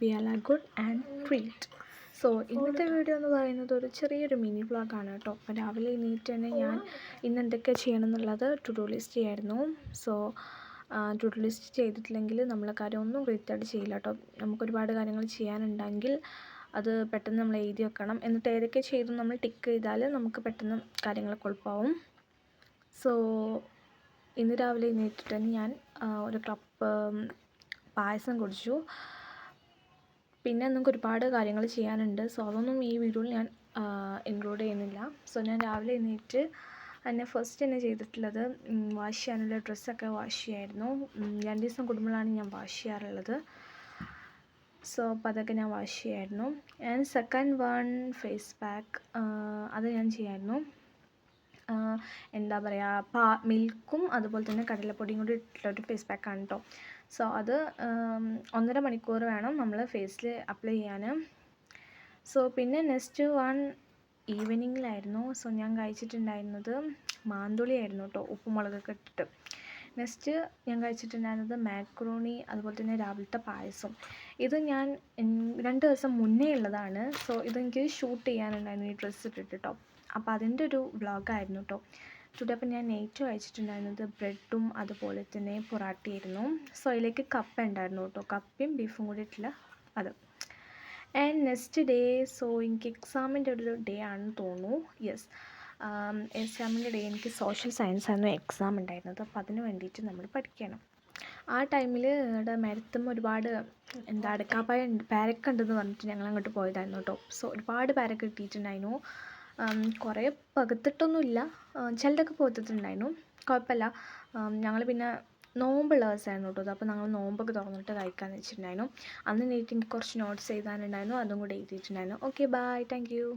B അല good and treat. So ഇന്നത്തെ video എന്ന് പറയുന്നത് ഒരു ചെറിയൊരു മിനി വ്ളോഗാണ് കേട്ടോ. അപ്പോൾ രാവിലെ എണീറ്റ് തന്നെ ഞാൻ ഇന്ന് എന്തൊക്കെ ചെയ്യണം എന്നുള്ളത് ടു ഡു ലിസ്റ്റ് ചെയ്യായിരുന്നു. സോ ടു ഡു ലിസ്റ്റ് ചെയ്തിട്ടില്ലെങ്കിൽ നമ്മൾ കാര്യം ഒന്നും കൃത്യമായിട്ട് ചെയ്യില്ല കേട്ടോ. നമുക്കൊരുപാട് കാര്യങ്ങൾ ചെയ്യാനുണ്ടെങ്കിൽ അത് പെട്ടെന്ന് നമ്മൾ എഴുതി വെക്കണം. എന്നിട്ട് ഏതൊക്കെ ചെയ്തു നമ്മൾ ടിക്ക് ചെയ്താൽ നമുക്ക് പെട്ടെന്ന് കാര്യങ്ങളൊക്കെ എളുപ്പമാവും. സോ ഇന്ന് രാവിലെ എണീറ്റിട്ട് തന്നെ ഞാൻ ഒരു കപ്പ് പായസം കുടിച്ചു. പിന്നെ നമുക്ക് ഒരുപാട് കാര്യങ്ങൾ ചെയ്യാനുണ്ട്. സോ അതൊന്നും ഈ വീഡിയോയിൽ ഞാൻ ഇൻക്ലൂഡ് ചെയ്യുന്നില്ല. സോ ഞാൻ രാവിലെ എണീറ്റ് തന്നെ ഫസ്റ്റ് തന്നെ ചെയ്തിട്ടുള്ളത് വാഷ് ചെയ്യാനുള്ള ഡ്രസ്സൊക്കെ വാഷ് ചെയ്യായിരുന്നു. 2 ദിവസം കൂടുമ്പോഴാണ് ഞാൻ വാഷ് ചെയ്യാറുള്ളത്. സോ അപ്പോൾ അതൊക്കെ ഞാൻ വാഷ് ചെയ്യായിരുന്നു. And second one face pack, അത് ഞാൻ ചെയ്യായിരുന്നു. എന്താ പറയുക, മിൽക്കും അതുപോലെ തന്നെ കടലപ്പൊടിയും കൂടി ഇട്ടിട്ടുള്ളൊരു ഫേസ് പാക്കാണ് കേട്ടോ. സോ അത് 1.5 മണിക്കൂർ വേണം നമ്മൾ ഫേസിൽ അപ്ലൈ ചെയ്യാൻ. സോ പിന്നെ നെക്സ്റ്റ് വൺ ഈവനിങ്ങിലായിരുന്നു. സോ ഞാൻ കഴിച്ചിട്ടുണ്ടായിരുന്നത് മാന്തുളി ആയിരുന്നു കേട്ടോ, ഉപ്പും മുളകൊക്കെ ഇട്ടിട്ട്. നെക്സ്റ്റ് ഞാൻ കഴിച്ചിട്ടുണ്ടായിരുന്നത് മാക്രോണി, അതുപോലെ തന്നെ രാവിലത്തെ പായസം. ഇത് ഞാൻ 2 ദിവസം മുന്നേ ഉള്ളതാണ്. സോ ഇതെനിക്ക് ഷൂട്ട് ചെയ്യാനുണ്ടായിരുന്നു ഈ ഡ്രസ്സ് ഇട്ടിട്ട് കേട്ടോ. അപ്പോൾ അതിൻ്റെ ഒരു വ്ളോഗായിരുന്നു കേട്ടോ ടുഡേ. അപ്പോൾ ഞാൻ നൈറ്റ് കഴിച്ചിട്ടുണ്ടായിരുന്നത് ബ്രെഡും അതുപോലെ തന്നെ പൊറാട്ടയായിരുന്നു. സോ അതിലേക്ക് കപ്പ ഉണ്ടായിരുന്നു കേട്ടോ, കപ്പയും ബീഫും കൂടി ഇട്ടില്ല അത്. ആൻഡ് നെക്സ്റ്റ് ഡേ, സോ എനിക്ക് എക്സാമിൻ്റെ ഒരു ഡേ ആണെന്ന് തോന്നുന്നു. യെസ്, എക്സാമിൻ്റെ ഡേ എനിക്ക് സോഷ്യൽ സയൻസ് ആയിരുന്നു എക്സാം ഉണ്ടായിരുന്നത്. അപ്പോൾ അതിന് വേണ്ടിയിട്ട് നമ്മൾ പഠിക്കണം. ആ ടൈമിൽ ഇവിടെ മരത്തും ഒരുപാട് അടക്കാപ്പായ പേരക്ക ഉണ്ടെന്ന് പറഞ്ഞിട്ട് ഞങ്ങൾ അങ്ങോട്ട് പോയതായിരുന്നു കേട്ടോ. സോ ഒരുപാട് പേരക്ക കിട്ടിയിട്ടുണ്ടായിരുന്നു. കുറേ പകുത്തിട്ടൊന്നുമില്ല, ചിലതൊക്കെ പകുത്തിട്ടുണ്ടായിരുന്നു, കുഴപ്പമില്ല. ഞങ്ങൾ പിന്നെ നോമ്പുള്ള ദിവസമായിരുന്നു കേട്ടോ. അപ്പോൾ ഞങ്ങൾ നോമ്പൊക്കെ തുറന്നിട്ട് കഴിക്കാമെന്ന് വെച്ചിട്ടുണ്ടായിരുന്നു. അന്ന് എനിക്ക് കുറച്ച് നോട്ട്സ് എഴുതാനുണ്ടായിരുന്നു, അതും കൂടി എഴുതിയിട്ടുണ്ടായിരുന്നു. Okay, bye, thank U.